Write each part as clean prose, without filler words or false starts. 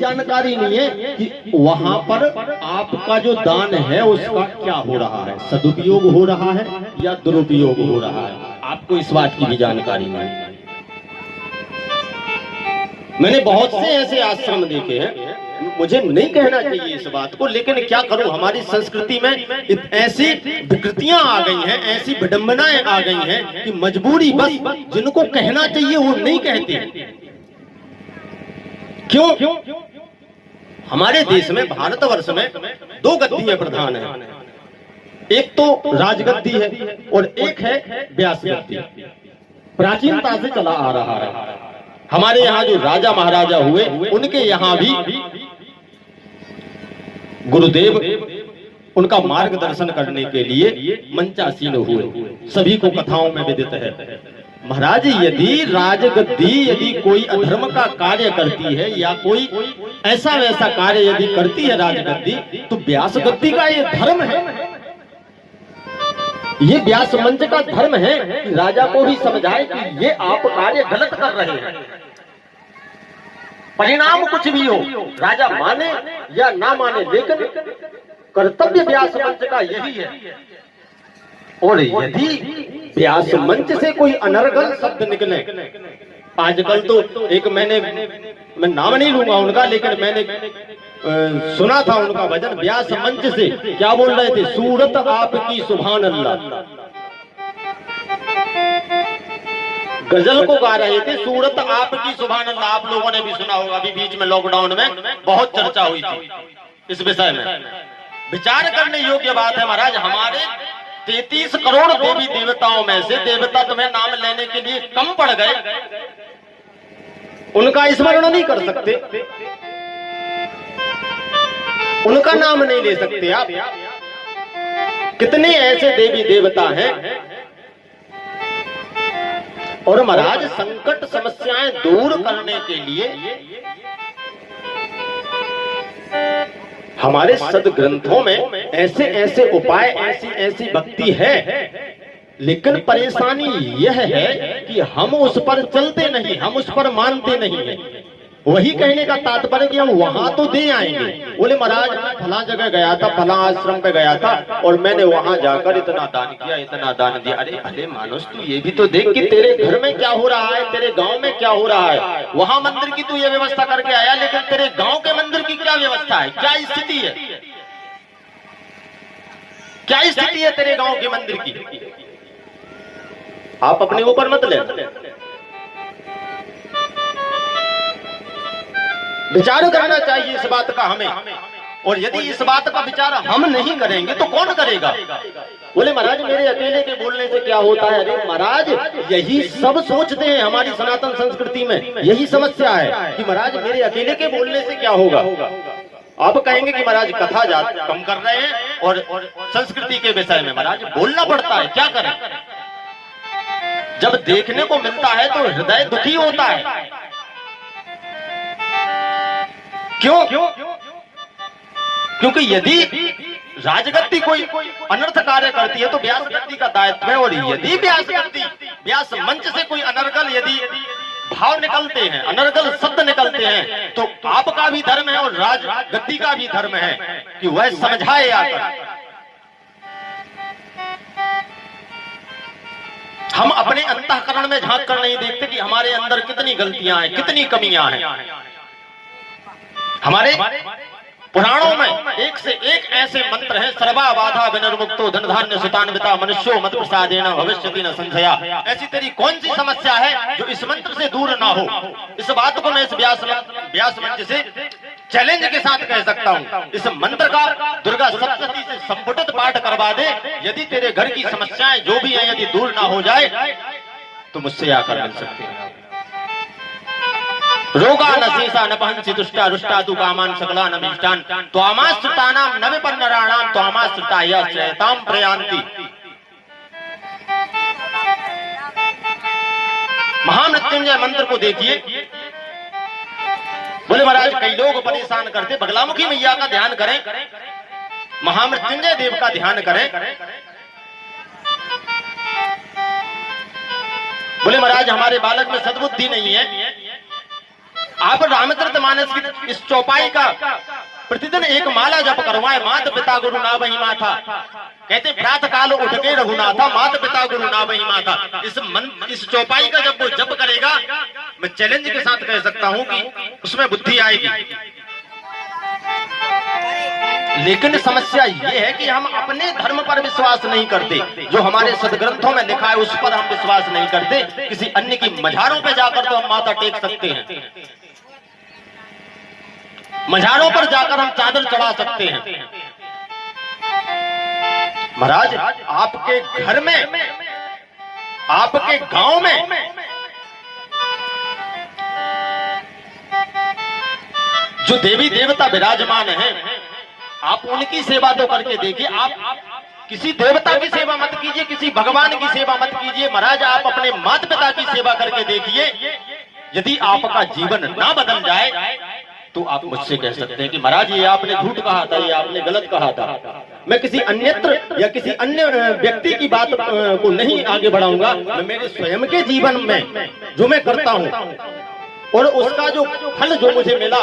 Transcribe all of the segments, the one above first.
जानकारी नहीं है कि वहां पर आपका जो दान है उसका क्या हो रहा है, सदुपयोग हो रहा है या दुरुपयोग हो रहा है, आपको इस बात की भी जानकारी नहीं है। मैंने बहुत से ऐसे आश्रम देखे हैं, मुझे नहीं कहना चाहिए इस बात को, लेकिन क्या करूं, हमारी संस्कृति में ऐसी विकृतियां आ गई हैं, ऐसी विडंबनाएं आ गई हैं कि मजबूरी बस जिनको कहना चाहिए वो नहीं कहते। क्यों? हमारे देश में, भारतवर्ष में 2 गद्दियां प्रधान हैं, एक तो राजगद्दी है और एक है व्यास गद्दी। प्राचीनता से चला आ रहा है। हमारे यहाँ जो राजा महाराजा हुए उनके यहाँ भी गुरुदेव उनका मार्गदर्शन करने के लिए मंचासीन हुए, सभी को कथाओं में विदित है। महाराज यदि राजगद्दी यदि कोई अधर्म का कार्य करती है या कोई ऐसा वैसा कार्य यदि करती है राजगद्दी, तो व्यास गद्दी का ये धर्म है, ये व्यास मंच का धर्म है कि राजा को भी समझाए कि ये आप कार्य गलत कर रहे हैं। परिणाम कुछ भी हो, राजा माने या ना माने, लेकिन कर्तव्य व्यास मंच का यही है। और यदि व्यास मंच से कोई अनर्गल शब्द निकले, आजकल तो एक मैं नाम नहीं लूंगा उनका, लेकिन मैंने सुना था उनका भजन, व्यास मंच से क्या बोल रहे थे, सूरत आपकी सुभान अल्लाह, गजल को गा रहे थे, सूरत आपकी सुभान अल्लाह। आप लोगों ने भी सुना होगा, अभी बीच में लॉकडाउन में बहुत चर्चा हुई थी इस विषय में। विचार करने योग्य बात है महाराज, हमारे 33 करोड़ देवी देवताओं में से देवता तुम्हें नाम लेने के लिए कम पड़ गए, उनका स्मरण नहीं कर सकते, उनका नाम नहीं ले सकते आप। कितने ऐसे देवी देवता हैं। और महाराज संकट समस्याएं दूर करने के लिए हमारे सदग्रंथों में ऐसे ऐसे उपाय, ऐसी ऐसी भक्ति है, लेकिन परेशानी यह है कि हम उस पर चलते नहीं, हम उस पर मानते नहीं है। वही कहने का तात्पर्य कि हम वहां तो दे आएंगे। बोले महाराज मैं फला जगह गया था, फला आश्रम पे गया था और मैंने वहां जाकर इतना दान किया, इतना दान दिया। अरे भले मानुष, तू ये भी तो देख कि तेरे घर में क्या हो रहा है, तेरे गांव में क्या हो रहा है। वहां मंदिर की तू ये व्यवस्था करके आया, लेकिन तेरे गांव के मंदिर की क्या व्यवस्था है, क्या स्थिति है, क्या स्थिति है तेरे गांव के मंदिर की। आप अपने ऊपर मत ले, विचार करना चाहिए इस बात का हमें। और यदि इस बात का विचार हम नहीं करेंगे तो कौन करेगा। बोले महाराज मेरे अकेले के बोलने से क्या होता है। अरे महाराज यही सब सोचते हैं, हमारी सनातन संस्कृति में यही समस्या है कि महाराज मेरे अकेले के बोलने से क्या होगा। आप कहेंगे कि महाराज कथा कम कर रहे हैं और संस्कृति के विषय में महाराज बोलना पड़ता है, क्या करें। जब देखने को मिलता है तो हृदय दुखी होता है। क्यों? क्योंकि यदि राजगद्दी कोई अनर्थ कार्य करती है तो व्यास गद्दी का दायित्व है। और यदि व्यास मंच से कोई अनर्गल यदि भाव निकलते हैं, अनर्गल शब्द निकलते हैं, तो आपका भी धर्म है और राजगद्दी का भी धर्म है कि वह समझाए आकर। हम अपने अंतःकरण में झांक कर नहीं देखते कि हमारे अंदर कितनी गलतियां हैं, कितनी कमियां हैं। हमारे पुराणों में एक से एक ऐसे मंत्र हैं, सर्वा बाधा विनिर्मुक्तो धन धान्य सुतान्विता मनुष्यो मत प्रसादेन भविष्यति न संशया। ऐसी तेरी कौन सी समस्या है जो इस मंत्र से दूर ना हो। इस बात को मैं इस व्यास मंच से चैलेंज के साथ कह सकता हूँ। इस मंत्र का दुर्गा सप्तशती से संपुटित पाठ करवा दे। यदि तेरे घर की समस्याएं जो भी हैं यदि दूर ना हो जाए तो मुझसे आकर मिल सकते हैं। रोगा न शेषा न पहंसी दुष्टा रुष्टा तु कामान सकला न भीष्टान त्वामाश्रितानां न विपन्नराणां त्वामाश्रिताय श्रेयतां प्रयान्ति। महामृत्युंजय मंत्र को देखिए। बोले महाराज कई लोग परेशान करते, बगलामुखी मैया का ध्यान करें, महामृत्युंजय देव का ध्यान करें। बोले महाराज हमारे बालक में सद्बुद्धि नहीं है, आप रामचरितमानस की इस चौपाई का प्रतिदिन एक माला जप करवाए। मात पिता गुरु ना वही माथा, कहते प्रातः काल उठ के रघुनाथा, मात पिता गुरु ना वही माथा। इस चौपाई का जब वो जप करेगा, मैं चैलेंज के साथ कह सकता हूं कि उसमें बुद्धि आएगी। लेकिन समस्या ये है कि हम अपने धर्म पर विश्वास नहीं करते, जो हमारे सदग्रंथों में लिखा है उस पर हम विश्वास नहीं करते। किसी अन्य की मझारों पे जाकर तो हम माथा टेक सकते हैं, मझारों पर जाकर हम चादर चढ़ा सकते हैं। महाराज, आपके घर में, आपके गांव में जो देवी देवता विराजमान हैं, आप उनकी सेवा तो करके देखिए। आप किसी देवता की सेवा मत कीजिए, किसी भगवान की सेवा मत कीजिए। महाराज, आप अपने माता पिता की सेवा करके देखिए। यदि आपका जीवन ना बदल जाए तो आप मुझसे कह सकते हैं कि महाराज ये आपने झूठ कहा था, ये आपने गलत कहा था। मैं किसी अन्यत्र या किसी अन्य व्यक्ति की बात को नहीं आगे बढ़ाऊंगा। मैं मेरे स्वयं के जीवन में जो मैं करता हूं और उसका जो फल जो मुझे मिला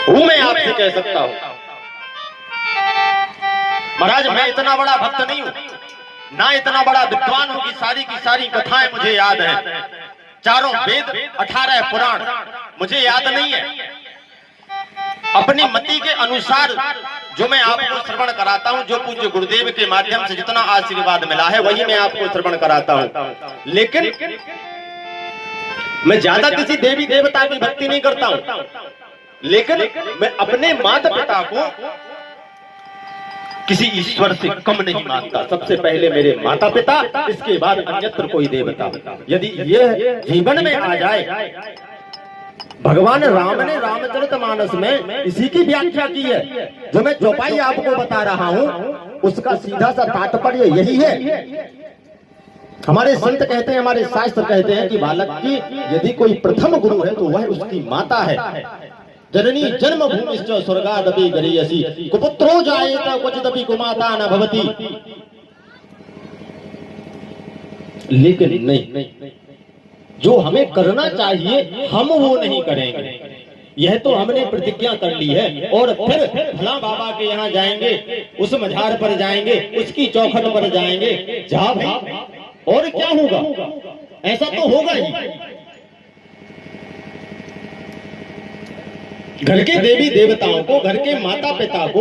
वो मैं आपसे कह सकता हूं। महाराज, मैं इतना बड़ा भक्त नहीं हूं, ना इतना बड़ा विद्वान हूं कि सारी की सारी कथाएं मुझे याद हैं। चारों वेद, 18 पुराण मुझे याद नहीं है। अपनी मति के अनुसार जो मैं आपको श्रवण कराता हूं, जो पूज्य गुरुदेव के माध्यम से जितना आशीर्वाद मिला है वही मैं आपको श्रवण कराता हूं। लेकिन मैं ज्यादा किसी देवी देवता की भक्ति नहीं करता हूं, लेकिन मैं अपने माता पिता को किसी ईश्वर से कम नहीं मानता। सबसे पहले मेरे माता पिता, इसके बाद अन्यत्र कोई देवता। यदि यह जीवन में आ जाए, भगवान राम ने रामचरितमानस में इसी की व्याख्या की है। जो मैं चौपाई आपको बता रहा हूं उसका सीधा सा तात्पर्य यही है। हमारे संत कहते हैं, हमारे शास्त्र कहते हैं कि बालक की यदि कोई प्रथम गुरु है तो वह उसकी माता है। जननी जन्मभूमिश्च स्वर्गादपि गरीयसी, कुपुत्रो जायेत क्वचिदपि कुमाता न भवति। लेकिन नहीं, जो हमें करना चाहिए हम वो नहीं करेंगे। यह तो हमने प्रतिज्ञा कर ली है और फिर फला बाबा के यहाँ जाएंगे, उस मझार पर जाएंगे, उसकी चौखट पर जाएंगे। जा भाई, और क्या होगा? ऐसा तो होगा ही। घर के देवी देवताओं को, घर के माता पिता को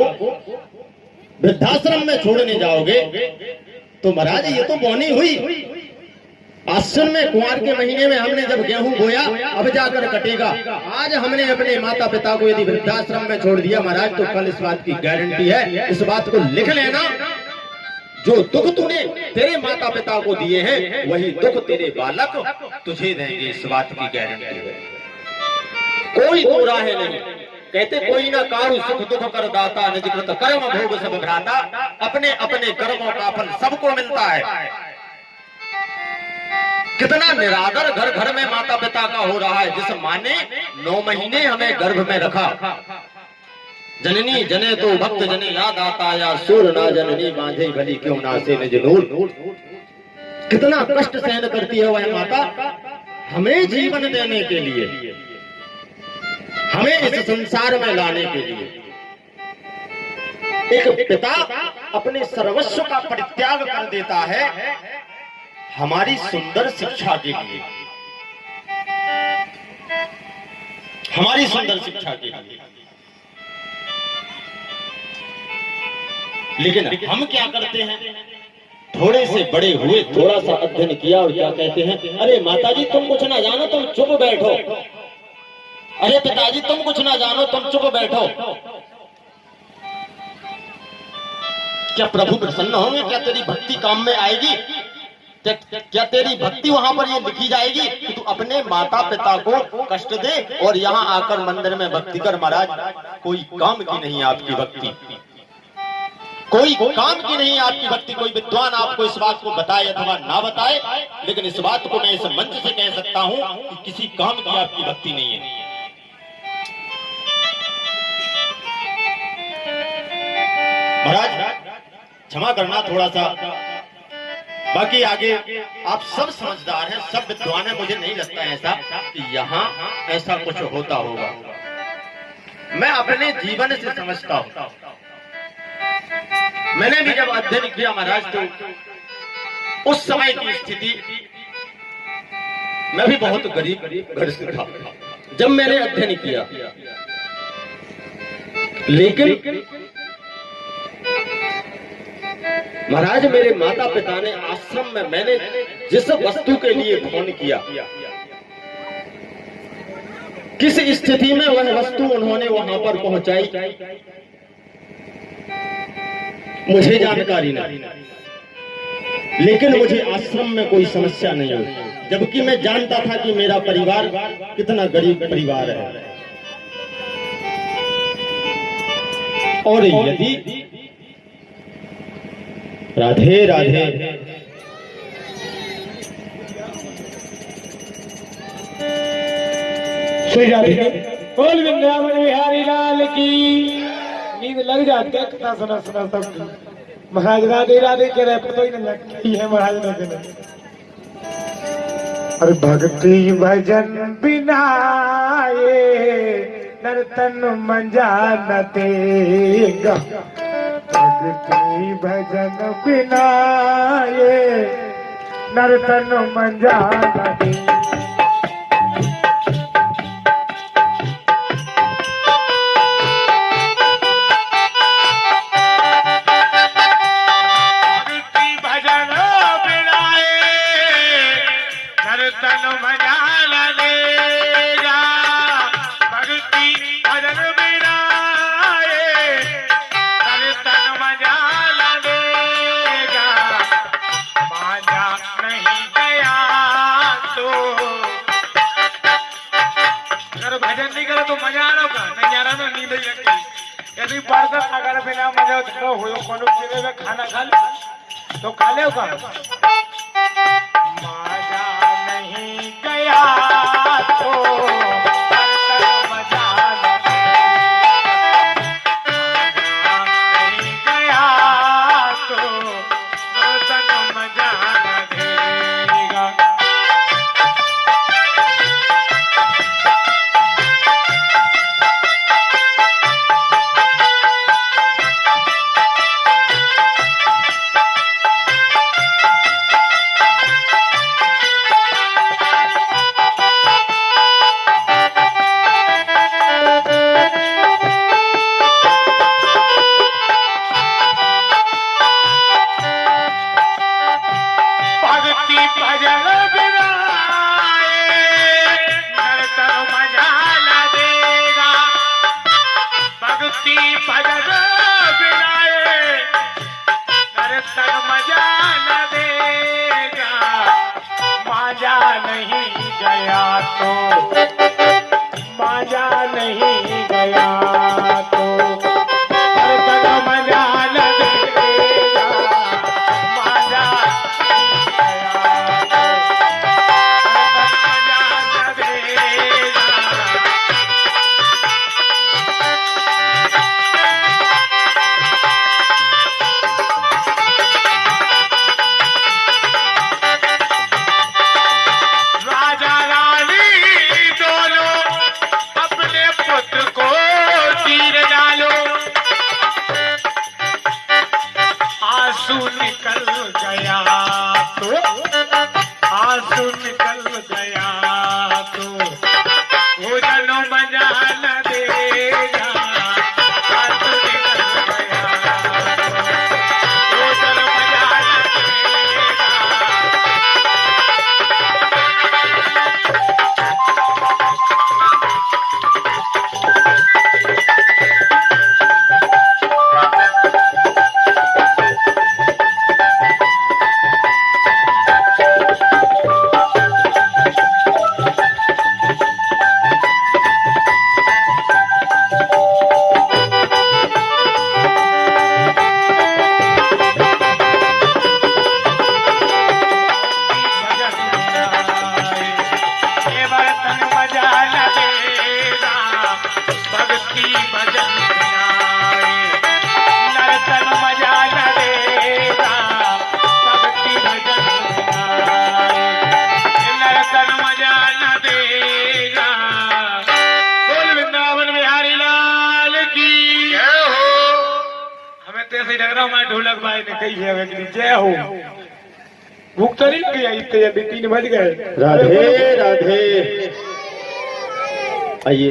वृद्धाश्रम में छोड़ने जाओगे तो महाराज ये तो बौनी हुई। आश्रम में कुंवार के महीने में हमने जब गेहूं बोया, अब जाकर कटेगा। आज हमने अपने माता पिता को यदि वृद्धाश्रम में छोड़ दिया महाराज, तो कल इस बात की गारंटी है, इस बात को लिख लेना, जो दुख तूने तेरे माता पिता को दिए हैं वही दुख तेरे बालक तुझे देंगे। इस बात की गारंटी है, कोई दो राह नहीं। कहते कोई ना कारू सुख दुख कर दाता, निज कृत कर्म भोग सब भ्राता। अपने अपने कर्मों का फल सबको मिलता है। कितना निरादर घर घर में माता पिता का हो रहा है। जिस माँ ने 9 महीने हमें गर्भ में रखा, जननी जने तो भक्त जने याद आता, या सूर ना जननी बांधे भली क्यों ना से निज नूर। कितना कष्ट सहन करती है वह माता हमें जीवन देने के लिए, हमें इस संसार में लाने के लिए। एक पिता अपने सर्वस्व का परित्याग कर देता है हमारी सुंदर शिक्षा के लिए, हमारी सुंदर शिक्षा के लिए। लेकिन हम क्या करते हैं? थोड़े से बड़े हुए, थोड़ा सा अध्ययन किया और क्या कहते हैं, अरे माताजी तुम कुछ ना जानो, तुम चुप बैठो। अरे पिताजी तुम कुछ ना जानो, तुम चुप बैठो। क्या प्रभु प्रसन्न होंगे? क्या तेरी भक्ति काम में आएगी? क्या तेरी भक्ति वहां पर ये लिखी जाएगी कि तू अपने माता पिता को कष्ट दे और यहाँ आकर मंदिर में भक्ति कर? महाराज, कोई काम की नहीं आपकी भक्ति, कोई काम की नहीं आपकी भक्ति। कोई विद्वान आपको इस बात को बताए अथवा ना बताए, लेकिन इस बात को मैं इस मंच से कह सकता हूं कि किसी काम की आपकी भक्ति नहीं है। महाराज क्षमा करना, थोड़ा सा बाकी आगे आप सब समझदार हैं, सब विद्वान हैं, मुझे नहीं लगता ऐसा कि यहाँ ऐसा कुछ होता होगा। मैं अपने जीवन से समझता हूँ। मैंने भी जब अध्ययन किया महाराज, तो उस समय की स्थिति, मैं भी बहुत गरीब घर से था जब मैंने अध्ययन किया, लेकिन महाराज मेरे माता पिता ने आश्रम में मैंने जिस वस्तु के लिए फोन किया, किस स्थिति में वह वस्तु उन्होंने वहां पर पहुंचाई, मुझे जानकारी नहीं। लेकिन मुझे आश्रम में कोई समस्या नहीं हुई, जबकि मैं जानता था कि मेरा परिवार कितना गरीब परिवार है। और यदि राधे राधे श्री राधे बोल वृंदावन बिहारी लाल की। नींद लग जाती है कथा सुना सुना सब। महाराज राधे राधे के रहे पता ही नहीं लगती है महाराज राधे। और भक्ति भजन बिना ये नर्तन मंजा न देगा, भक्ति भजन बिना ये नर्तन मंजा न देगा। यदि बर्तन अगर बिना मजा धरो हो में खाना खा ले तो खा ले मजा नहीं गया तो मजा नहीं गया तो मजा देगा। राजा रानी दो से लग रहा हूँ ढोलक भाई ने कही है जय हो। भूख तो नहीं लगी इतने जल्दी 3 बज गए। राधे राधे। आइए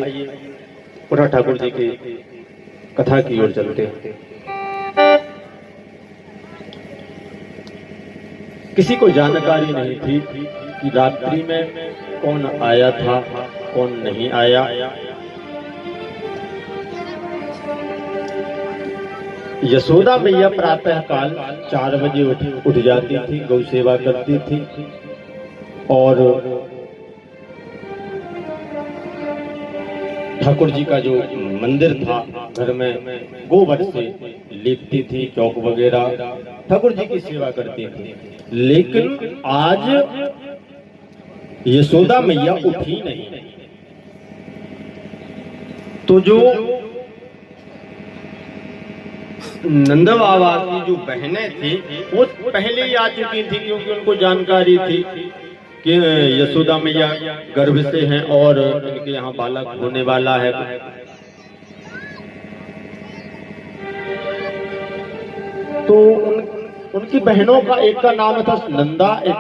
पुनः ठाकुर जी की कथा की ओर चलते हैं। किसी को जानकारी नहीं थी कि रात्रि में कौन आया था कौन नहीं आया। यशोदा मैया प्रातः काल 4 बजे उठ जाती थी, गौ सेवा करती थी और ठाकुर जी का जो मंदिर था घर में गोबर से लीपती थी, चौक वगैरह ठाकुर जी की सेवा करती थी। लेकिन आज यशोदा मैया उठी नहीं। तो जो नंद बाबा की जो बहनें थी वो पहले ही आ चुकी थी, क्योंकि उनको जानकारी थी कि यशोदा मैया गर्भ से हैं और इनके यहाँ बालक होने वाला है। तो उनकी बहनों का एक का नाम था नंदा, एक